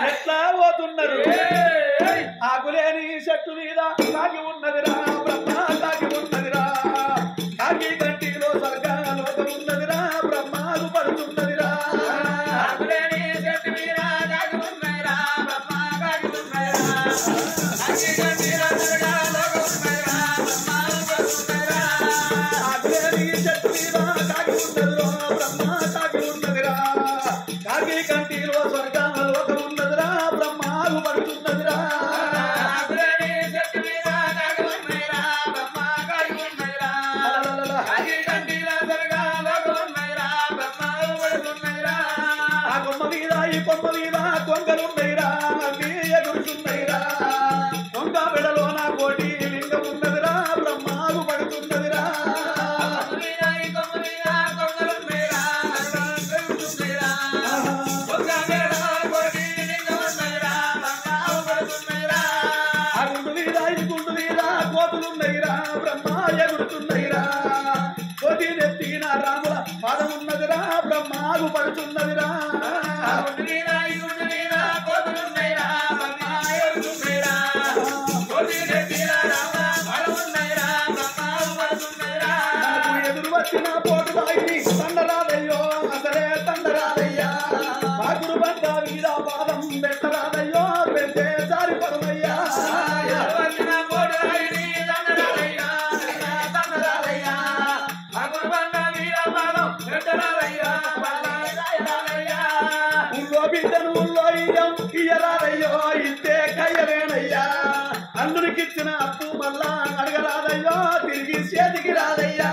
ఎట్లా పోతున్నారు ఆకులేని చెట్టు మీద కాకి ఉన్నదిరా బ్రహ్మ కాకి ఉన్నదిరా కాకి గంటిలో స్వర్గాలోకం ఉన్నదిరా బ్రహ్మాలు పడుతున్నదిరా ఆకులేని చెట్టు మీద కాకి ఉన్నదిరా బ్రహ్మ కాకి ఉన్నదిరా కాకి గంటిలో స్వర్గాలోకం ఉన్నదిరా బ్రహ్మాలు పడుతున్నదిరా ఆకులేని చెట్టు మీద కాకి ఉన్నదిరా బ్రహ్మ కాకి ఉన్నదిరా కాకి గంటిలో స్వర్గాలోకం ఉన్నదిరా బ్రహ్మాలు పడుతున్నదిరా ఆకులేని చెట్టు మీద కాకి ఉన్నదిరా బ్రహ్మ కాకి ఉన్నదిరా కాకి గంటిలో స్వర్గాలోకం ఉన్నదిరా బ్రహ్మాలు పడుతున్నదిరా ఆ కొమ్మ మీద ఈ కొమ్మ మీద కొంగలున్నైరా అవి ఎగురుతున్నైరా కొంగ మెడలో నా కోటి లింగం ఉన్నదిరా బ్రహ్మాలు పడుతున్నదిరా ఆ గుండు మీద ఈ గుండు మీద కోతులున్నైరా బ్రహ్మ ఎగురుతున్నైరా కోటి నెత్తిన రాముల పాదం ఉన్నదిరా బ్రహ్మాలు పడుతున్నదిరా నాకు ఎదురు వచ్చిన పోటు బాయి తండరాదయ్యో అసలే తండరాదయ్యా మాకుడు బండ మీద పాదం పెట్టరాదయ్యో పెట్టే సారి పడమయ్యా ఊళ్ళో బిడ్డను ఊళ్ళో ఇయ్యం ఇయ్యరాదయ్యో ఇస్తే కయ్యలేనయ్యా అందునికిచ్చిన అప్పు మళ్ళా అడగరాదయ్యో తిరిగి చేతికి రాదయ్యా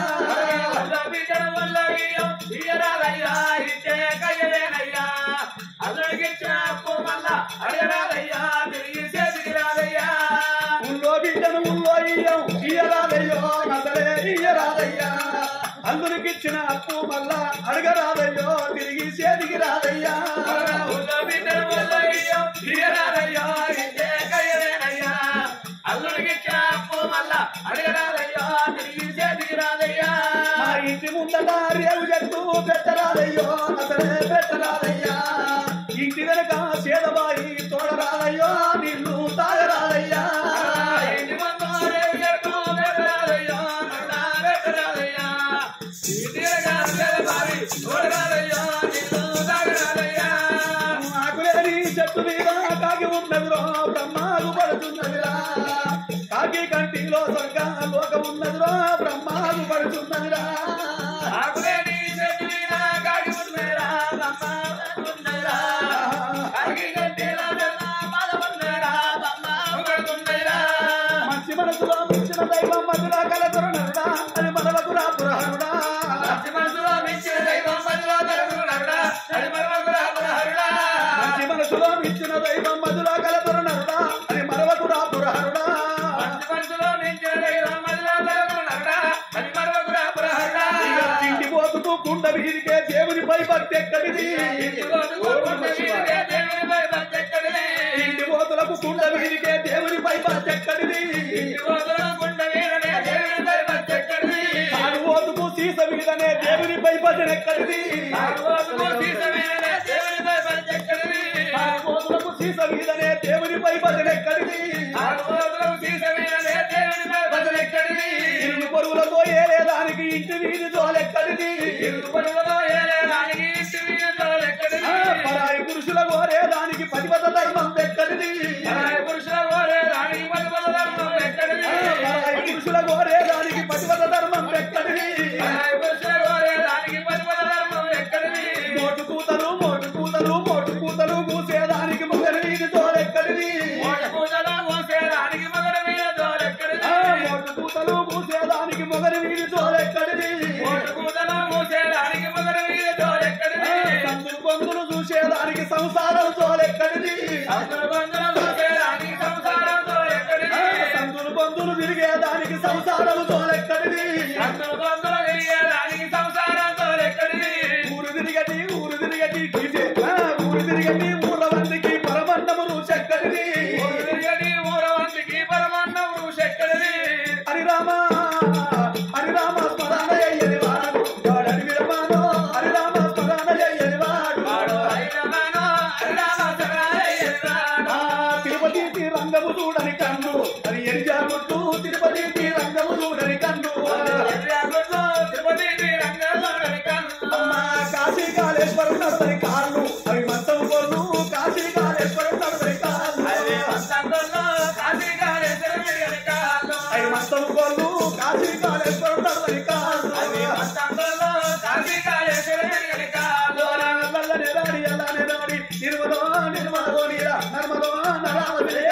ఊళ్ళో బిడ్డను ఊళ్ళో ఇయ్యం ఇయ్యరాదయ్యో అసలే ఇయ్యరాదయ్యా అందునికిచ్చిన అప్పు మళ్ళా అడగరాదయ్యో తిరిగి చేతికి రాదయ్యా మా ఇంటి ముందట రేవు చెట్టు పెట్టరాదయ్యో అసలే పెట్టరాదయ్యా ఇంటి వెనక చేదబాయి తోడరాదయ్యో నిన్ను తాగరాదయ్యా ఆకులేని చెట్టు మీద కాకి ఉన్నదిరో బ్రహ్మాలు పడుతున్నదిరా కాకి కంటిలో స్వర్గాలోకం ఉన్నదిరో బ్రహ్మాలు పడుతున్నదిరా మంచి మనసులో మించిన దైవం మధురా కలదురునరుడా అది మనవకురా పురహరుడా మంచి మనసులో మించిన దైవం మధురా కలదురునరుడా అది మనవకురా పురహరుడా ఇంటి పోతుకు కుండ వీరికే దేవునిపై భక్తి ఎక్కడిది ఇంటి పోతులకు కుండ వీరికే దేవునిపై భక్తి ఎక్కడిది ఆడుపోతుకు సీస మీదనే దేవునిపై భజన ఎక్కడిది ఆడుపోతులకు సీస మీదనే దేవునిపై భజన ఎక్కడిది ఇరుగు పొరుగులతో ఏలేదానికి ఇంటి వీధి జోలెక్కడిది పరాయి పురుషుల కోరేదానికి పతిపత ధర్మం ఎక్కడిది పరాయి పురుషుల కోరేదానికి పతిపత ధర్మం ఎక్కడిది మోటు కూతలు కూసేదానికి మొగలి వీధి జోలెక్కడిది మోటు కూతలు కూసేదానికి మొగలి వీధి జోలెక్కడిది సందులు బంధులు చూసేదానికి సంసారం జోలెక్కడిది సందులు బంధులు తిరిగేదానికి సంసారం జోలెక్కడిది ఊరు తిరిగటి ఊర వంటికి పరమన్నము రుచెక్కడిది హరిరామ స్మరణ అయ్యని వాడు వాడని విరమానో హరిరామ స్మరణ అయ్యని వాడు కన్ను అది ఎరిజాగుట్టు తిరుపతి రంగము చూడని కన్ను అమ్మ కాశీ కాళేశ్వరం నడవని కాళ్ళు అవి మొత్తం కొను కాశీ కాళేశ్వరం నడవని కాళ్ళు అవి మొత్తం కొను కాశీ కాళేశ్వరం నడవని కాళ్ళు నిర్మలో నిర్మలో నీరా నర్మలో నరామదే